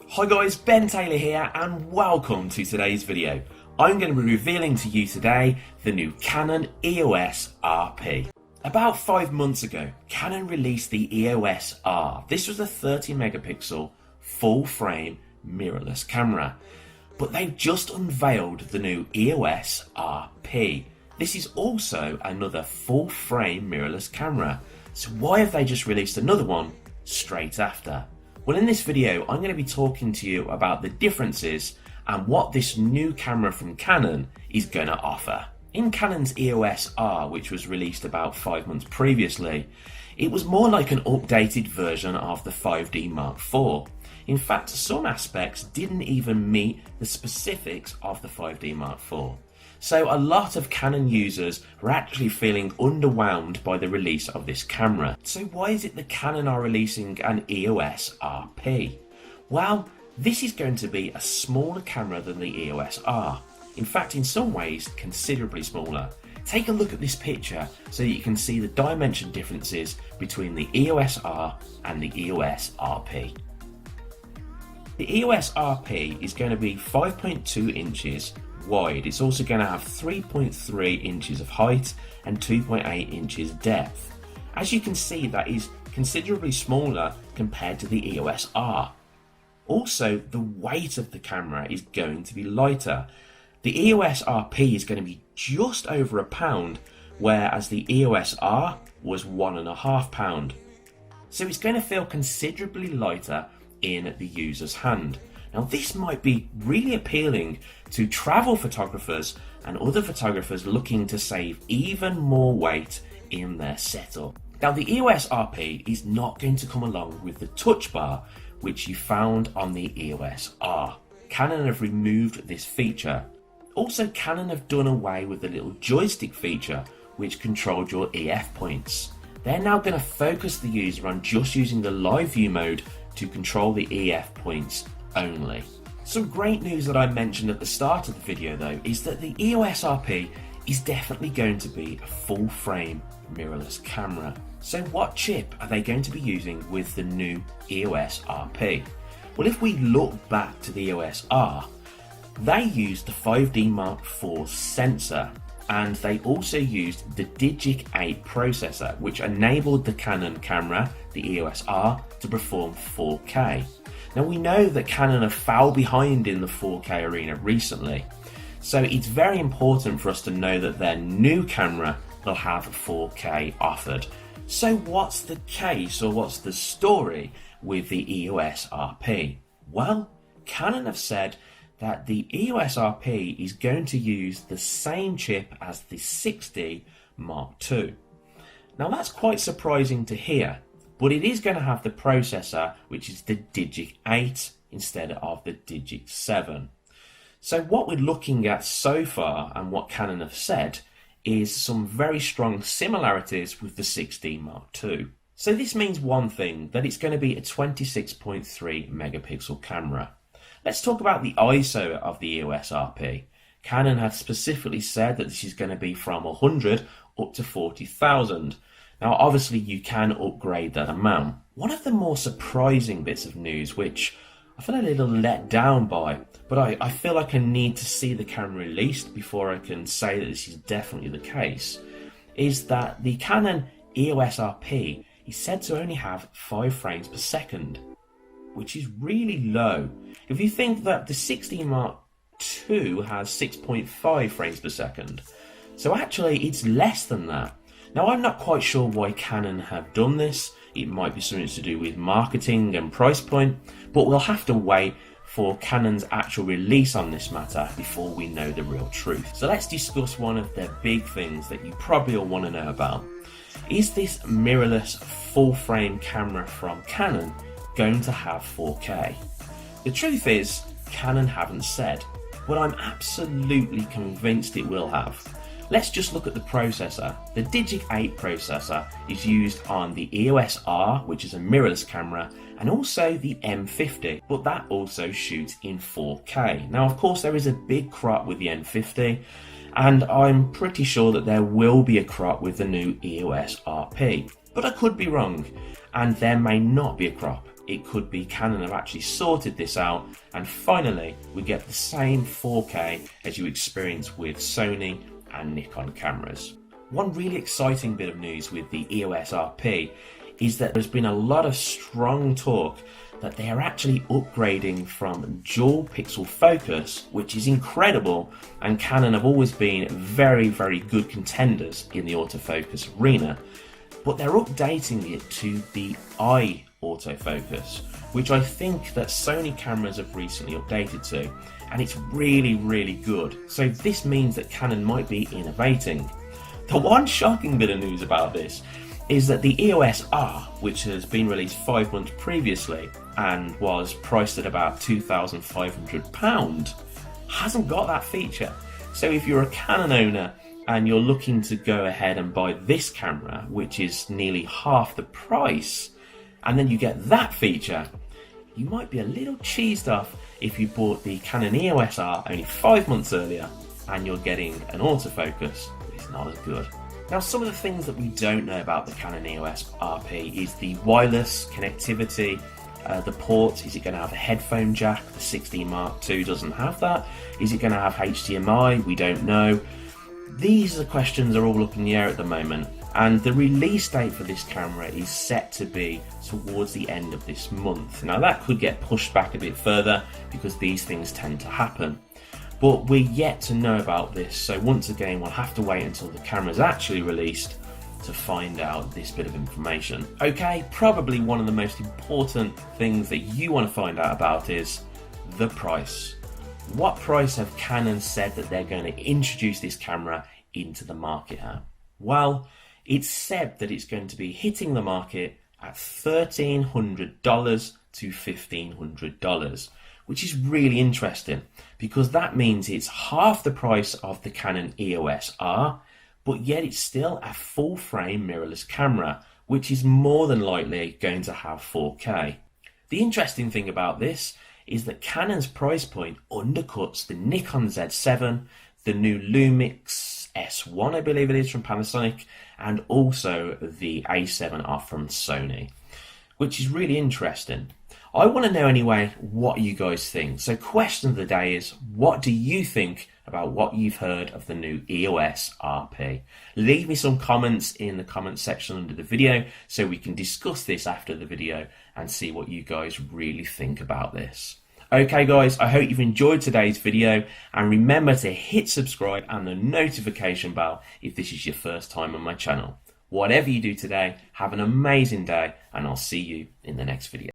Hi guys, Ben Taylor here and welcome to today's video. I'm going to be revealing to you today the new Canon EOS RP. About 5 months ago, Canon released the EOS R. This was a 30 megapixel full frame mirrorless camera. But they've just unveiled the new EOS RP. This is also another full frame mirrorless camera. So why have they just released another one straight after? Well, in this video, I'm going to be talking to you about the differences and what this new camera from Canon is going to offer. In Canon's EOS R, which was released about 5 months previously, it was more like an updated version of the 5D Mark IV. In fact, some aspects didn't even meet the specifics of the 5D Mark IV. So a lot of Canon users were actually feeling underwhelmed by the release of this camera. So why is it that Canon are releasing an EOS RP? Well, this is going to be a smaller camera than the EOS R. In fact, in some ways, considerably smaller. Take a look at this picture so that you can see the dimension differences between the EOS R and the EOS RP. The EOS RP is going to be 5.2 inches wide. It's also going to have 3.3 inches of height and 2.8 inches depth. As you can see, that is considerably smaller compared to the EOS R. Also, the weight of the camera is going to be lighter. The EOS RP is going to be just over a pound, whereas the EOS R was 1.5 pounds. So it's going to feel considerably lighter in the user's hand. Now this might be really appealing to travel photographers and other photographers looking to save even more weight in their setup. Now the EOS RP is not going to come along with the touch bar which you found on the EOS R. Canon have removed this feature. Also, Canon have done away with the little joystick feature which controlled your EF points. They're now going to focus the user on just using the live view mode to control the EF points only. Some great news that I mentioned at the start of the video though is that the EOS RP is definitely going to be a full frame mirrorless camera. So what chip are they going to be using with the new EOS RP? Well, if we look back to the EOS R, they used the 5D Mark IV sensor and they also used the Digic 8 processor, which enabled the Canon camera, the EOS R, to perform 4K. Now we know that Canon have fell behind in the 4K arena recently, so it's very important for us to know that their new camera will have 4K offered. So what's the case, or what's the story with the EOS RP? Well, Canon have said that the EOS RP is going to use the same chip as the 6D Mark II. Now that's quite surprising to hear, but it is going to have the processor which is the Digic 8 instead of the Digic 7. So what we're looking at so far and what Canon have said is some very strong similarities with the 6D Mark II. So this means one thing, that it's going to be a 26.3 megapixel camera. Let's talk about the ISO of the EOS RP. Canon have specifically said that this is going to be from 100 up to 40,000. Now obviously you can upgrade that amount. One of the more surprising bits of news, which I feel a little let down by, but I feel like I need to see the camera released before I can say that this is definitely the case, is that the Canon EOS RP is said to only have 5 frames per second, which is really low. If you think that the 6D Mark II has 6.5 frames per second, so actually it's less than that. Now I'm not quite sure why Canon have done this. It might be something to do with marketing and price point, but we'll have to wait for Canon's actual release on this matter before we know the real truth. So let's discuss one of the big things that you probably all want to know about. Is this mirrorless full frame camera from Canon going to have 4K? The truth is, Canon haven't said, but I'm absolutely convinced it will have. Let's just look at the processor. The Digic 8 processor is used on the EOS R, which is a mirrorless camera, and also the M50, but that also shoots in 4K. Now, of course, there is a big crop with the M50, and I'm pretty sure that there will be a crop with the new EOS RP. But I could be wrong, and there may not be a crop. it could be Canon have actually sorted this out, and finally we get the same 4K as you experience with Sony and Nikon cameras. One really exciting bit of news with the EOS RP is that there's been a lot of strong talk that they are actually upgrading from dual pixel focus, which is incredible, and Canon have always been very good contenders in the autofocus arena, but they're updating it to the eye autofocus, which I think that Sony cameras have recently updated to, and it's really good. So this means that Canon might be innovating. The one shocking bit of news about this is that the EOS R, which has been released 5 months previously and was priced at about £2,500, hasn't got that feature. So if you're a Canon owner and you're looking to go ahead and buy this camera, which is nearly half the price, and then you get that feature, you might be a little cheesed off if you bought the Canon EOS R only 5 months earlier and you're getting an autofocus that is not as good. Now, some of the things that we don't know about the Canon EOS RP is the wireless connectivity, the ports. Is it going to have a headphone jack? The 16 Mark II doesn't have that. Is it going to have HDMI? We don't know. These are questions that are all up in the air at the moment, and the release date for this camera is set to be towards the end of this month. Now, that could get pushed back a bit further because these things tend to happen. But we're yet to know about this, so once again we'll have to wait until the camera's actually released to find out this bit of information. Okay, probably one of the most important things that you want to find out about is the price. What price have Canon said that they're going to introduce this camera into the market at? Well, it's said that it's going to be hitting the market at $1,300 to $1,500. Which is really interesting because that means it's half the price of the Canon EOS R, but yet it's still a full frame mirrorless camera, which is more than likely going to have 4K. The interesting thing about this is that Canon's price point undercuts the Nikon Z7, the new Lumix S1 I believe it is from Panasonic, and also the A7R from Sony, which is really interesting. I want to know anyway what you guys think. So question of the day is, what do you think about what you've heard of the new EOS RP? Leave me some comments in the comment section under the video so we can discuss this after the video and see what you guys really think about this. Okay guys, I hope you've enjoyed today's video, and remember to hit subscribe and the notification bell if this is your first time on my channel. Whatever you do today, have an amazing day, and I'll see you in the next video.